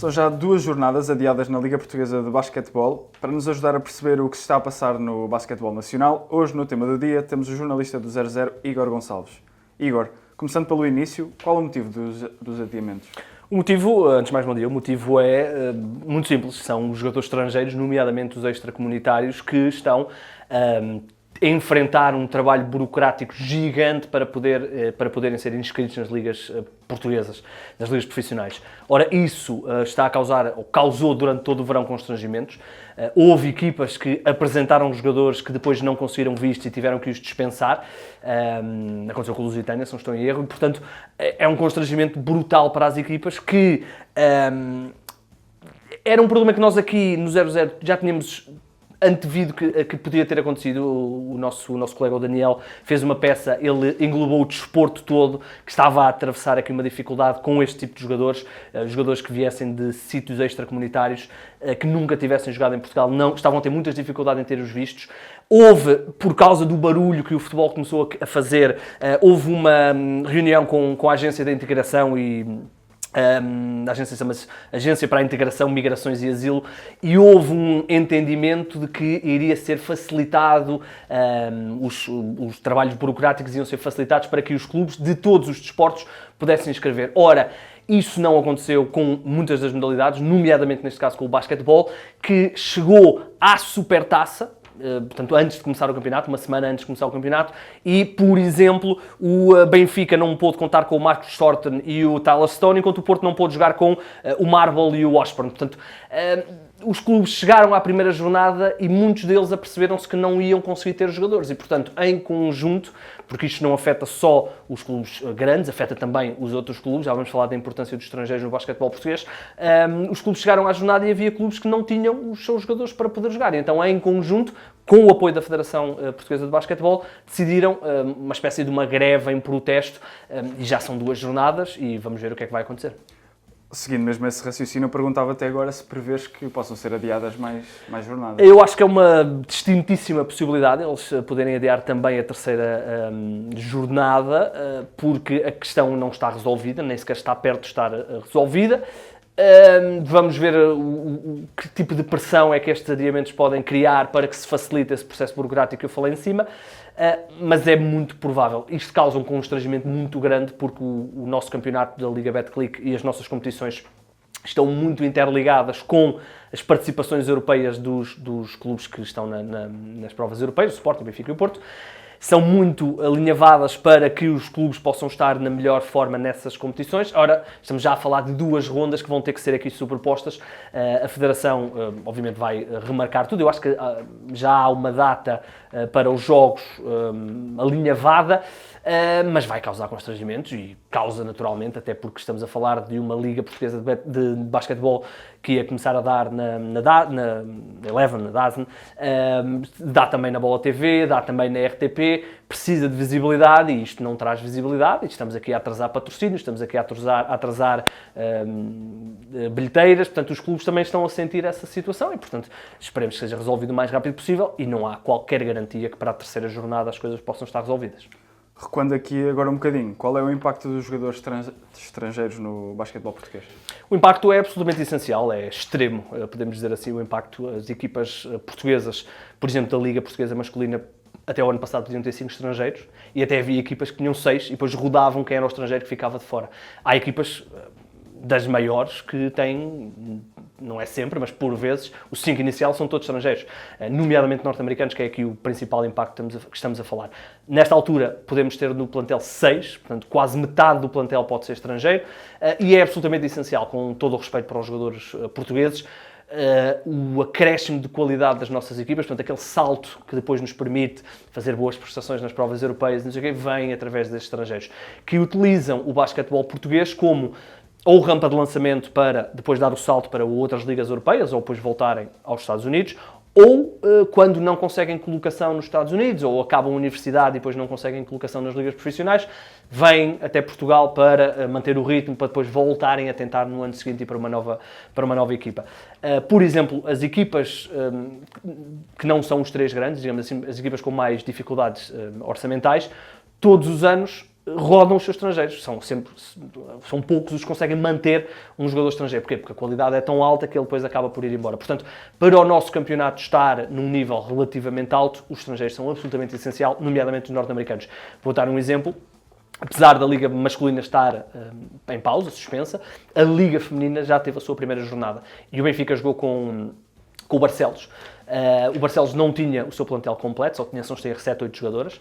São já 2 jornadas adiadas na Liga Portuguesa de Basquetebol. Para nos ajudar a perceber o que se está a passar no basquetebol nacional, hoje no tema do dia temos o jornalista do 00, Igor Gonçalves. Igor, começando pelo início, qual é o motivo dos adiamentos? O motivo, antes de mais bom dia, o motivo é muito simples. São os jogadores estrangeiros, nomeadamente os extracomunitários, que estão a enfrentar um trabalho burocrático gigante para poderem ser inscritos nas ligas portuguesas, nas ligas profissionais. Ora, isso está a causar, ou causou durante todo o verão, constrangimentos. Houve equipas que apresentaram jogadores que depois não conseguiram visto e tiveram que os dispensar. Aconteceu com o Lusitânia, se não estou em erro, e, portanto, é um constrangimento brutal para as equipas que... era um problema que nós aqui no 00 já tínhamos antevido que podia ter acontecido. O nosso colega, o Daniel, fez uma peça, ele englobou o desporto todo, que estava a atravessar aqui uma dificuldade com este tipo de jogadores, jogadores que viessem de sítios extracomunitários, que nunca tivessem jogado em Portugal, estavam a ter muitas dificuldades em ter os vistos. Houve, por causa do barulho que o futebol começou a fazer, houve uma reunião com a Agência da Integração e... a agência chama-se Agência para a Integração, Migrações e Asilo, e houve um entendimento de que iria ser facilitado, os trabalhos burocráticos iam ser facilitados para que os clubes de todos os desportos pudessem inscrever. Ora, isso não aconteceu com muitas das modalidades, nomeadamente neste caso com o basquetebol, que chegou à Supertaça, portanto, antes de começar o campeonato, uma semana antes de começar o campeonato, e, por exemplo, o Benfica não pôde contar com o Marcus Thornton e o Tyler Stone, enquanto o Porto não pôde jogar com o Marble e o Washburn. Portanto, os clubes chegaram à primeira jornada e muitos deles aperceberam-se que não iam conseguir ter os jogadores e, portanto, em conjunto, porque isto não afeta só os clubes grandes, afeta também os outros clubes, já vamos falar da importância dos estrangeiros no basquetebol português, os clubes chegaram à jornada e havia clubes que não tinham os seus jogadores para poder jogar. E então, em conjunto, com o apoio da Federação Portuguesa de Basquetebol, decidiram uma espécie de uma greve em protesto, e já são 2 jornadas e vamos ver o que é que vai acontecer. Seguindo mesmo esse raciocínio, eu perguntava até agora se prevês que possam ser adiadas mais jornadas. Eu acho que é uma distintíssima possibilidade eles poderem adiar também a terceira jornada, porque a questão não está resolvida, nem sequer está perto de estar resolvida. Vamos ver que tipo de pressão é que estes adiamentos podem criar para que se facilite esse processo burocrático que eu falei em cima, mas é muito provável. Isto causa um constrangimento muito grande porque o nosso campeonato da Liga Betclic e as nossas competições estão muito interligadas com as participações europeias dos clubes que estão nas provas europeias, o Sporting, o Benfica e o Porto. São muito alinhavadas para que os clubes possam estar na melhor forma nessas competições. Ora, estamos já a falar de 2 rondas que vão ter que ser aqui superpostas. A Federação, obviamente, vai remarcar tudo. Eu acho que já há uma data para os jogos alinhavada, mas vai causar constrangimentos e causa naturalmente, até porque estamos a falar de uma Liga Portuguesa de Basquetebol que ia começar a dar na Eleven, na DAZN, dá também na Bola TV, dá também na RTP, precisa de visibilidade e isto não traz visibilidade. Estamos aqui a atrasar patrocínios, estamos aqui a atrasar bilheteiras, portanto os clubes também estão a sentir essa situação e, portanto, esperemos que seja resolvido o mais rápido possível e não há qualquer garantia que para a terceira jornada as coisas possam estar resolvidas. Recuando aqui agora um bocadinho, qual é o impacto dos jogadores estrangeiros no basquetebol português? O impacto é absolutamente essencial, é extremo, podemos dizer assim, o impacto. As equipas portuguesas, por exemplo, da Liga Portuguesa Masculina, até o ano passado podiam ter 5 estrangeiros e até havia equipas que tinham 6 e depois rodavam quem era o estrangeiro que ficava de fora. Há equipas das maiores que têm, não é sempre, mas por vezes, os 5 iniciais são todos estrangeiros, nomeadamente norte-americanos, que é aqui o principal impacto que estamos a falar. Nesta altura, podemos ter no plantel 6, portanto, quase metade do plantel pode ser estrangeiro, e é absolutamente essencial, com todo o respeito para os jogadores portugueses, o acréscimo de qualidade das nossas equipas, portanto, aquele salto que depois nos permite fazer boas prestações nas provas europeias, não sei o quê, vem através destes estrangeiros, que utilizam o basquetebol português como ou rampa de lançamento para depois dar o salto para outras ligas europeias ou depois voltarem aos Estados Unidos, ou quando não conseguem colocação nos Estados Unidos ou acabam a universidade e depois não conseguem colocação nas ligas profissionais, vêm até Portugal para manter o ritmo, para depois voltarem a tentar no ano seguinte ir para uma nova equipa. Por exemplo, as equipas que não são os 3 grandes, digamos assim, as equipas com mais dificuldades orçamentais, todos os anos rodam os seus estrangeiros. São poucos os que conseguem manter um jogador estrangeiro. Porquê? Porque a qualidade é tão alta que ele depois acaba por ir embora. Portanto, para o nosso campeonato estar num nível relativamente alto, os estrangeiros são absolutamente essencial, nomeadamente os norte-americanos. Vou dar um exemplo. Apesar da Liga masculina estar em pausa, suspensa, a Liga feminina já teve a sua primeira jornada. E o Benfica jogou com o Barcelos. O Barcelos não tinha o seu plantel completo, só tinha, se não estou a erro, 7, 8 jogadoras.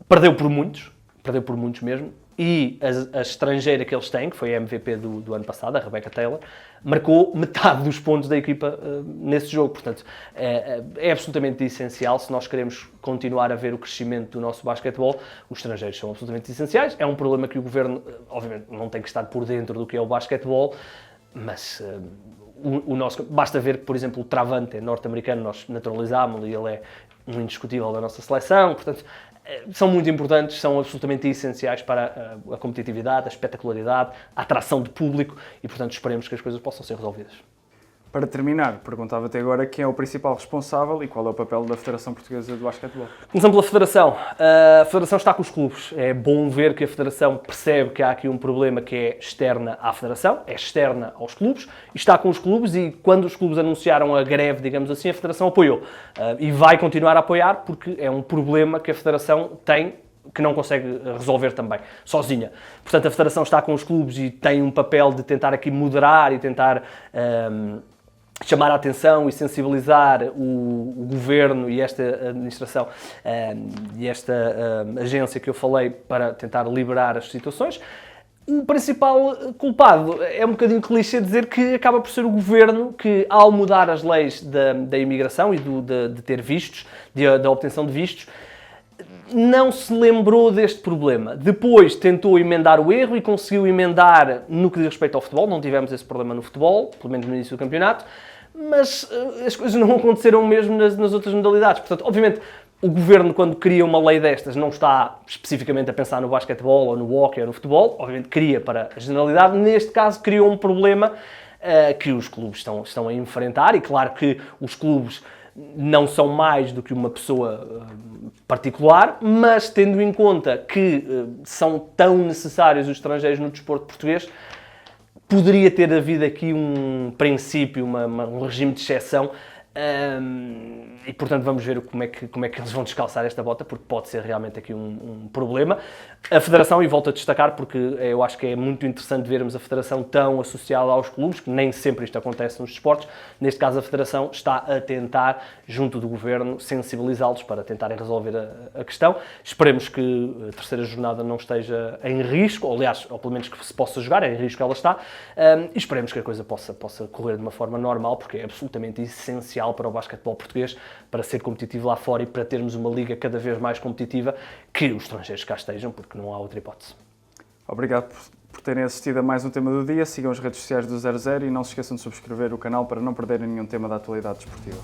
Perdeu por muitos mesmo. E a estrangeira que eles têm, que foi a MVP do ano passado, a Rebecca Taylor, marcou metade dos pontos da equipa nesse jogo. Portanto, é absolutamente essencial, se nós queremos continuar a ver o crescimento do nosso basquetebol, os estrangeiros são absolutamente essenciais. É um problema que o Governo, obviamente, não tem que estar por dentro do que é o basquetebol, mas basta ver que, por exemplo, o Travante norte-americano, nós naturalizámos-lo e ele é um indiscutível da nossa seleção. Portanto, são muito importantes, são absolutamente essenciais para a competitividade, a espetacularidade, a atração de público e, portanto, esperemos que as coisas possam ser resolvidas. Para terminar, perguntava-te agora quem é o principal responsável e qual é o papel da Federação Portuguesa de Basquetebol. Começando pela Federação. A Federação está com os clubes. É bom ver que a Federação percebe que há aqui um problema que é externa à Federação, é externa aos clubes, e está com os clubes e quando os clubes anunciaram a greve, digamos assim, a Federação apoiou. E vai continuar a apoiar porque é um problema que a Federação tem que não consegue resolver também, sozinha. Portanto, a Federação está com os clubes e tem um papel de tentar aqui moderar e tentar chamar a atenção e sensibilizar o Governo e esta administração e esta agência que eu falei para tentar liberar as situações. O principal culpado é um bocadinho clichê dizer que acaba por ser o Governo que, ao mudar as leis da imigração e de ter vistos, da obtenção de vistos, não se lembrou deste problema. Depois tentou emendar o erro e conseguiu emendar no que diz respeito ao futebol. Não tivemos esse problema no futebol, pelo menos no início do campeonato, mas as coisas não aconteceram mesmo nas outras modalidades. Portanto, obviamente, o Governo, quando cria uma lei destas, não está especificamente a pensar no basquetebol ou no hóquei ou no futebol. Obviamente, cria para a generalidade. Neste caso, criou um problema que os clubes estão a enfrentar. E claro que os clubes não são mais do que uma pessoa particular, mas tendo em conta que são tão necessários os estrangeiros no desporto português, poderia ter havido aqui um princípio, um regime de exceção, e portanto vamos ver como é que eles vão descalçar esta bota, porque pode ser realmente aqui um problema. A Federação, e volto a destacar, porque eu acho que é muito interessante vermos a Federação tão associada aos clubes, que nem sempre isto acontece nos desportos. Neste caso, a Federação está a tentar, junto do Governo, sensibilizá-los para tentarem resolver a questão. Esperemos que a terceira jornada não esteja em risco, ou, aliás, ou pelo menos que se possa jogar, em risco ela está, e esperemos que a coisa possa correr de uma forma normal, porque é absolutamente essencial para o basquetebol português, para ser competitivo lá fora e para termos uma liga cada vez mais competitiva, que os estrangeiros cá estejam, porque não há outra hipótese. Obrigado por terem assistido a mais um Tema do Dia. Sigam as redes sociais do 00 e não se esqueçam de subscrever o canal para não perderem nenhum tema da atualidade desportiva.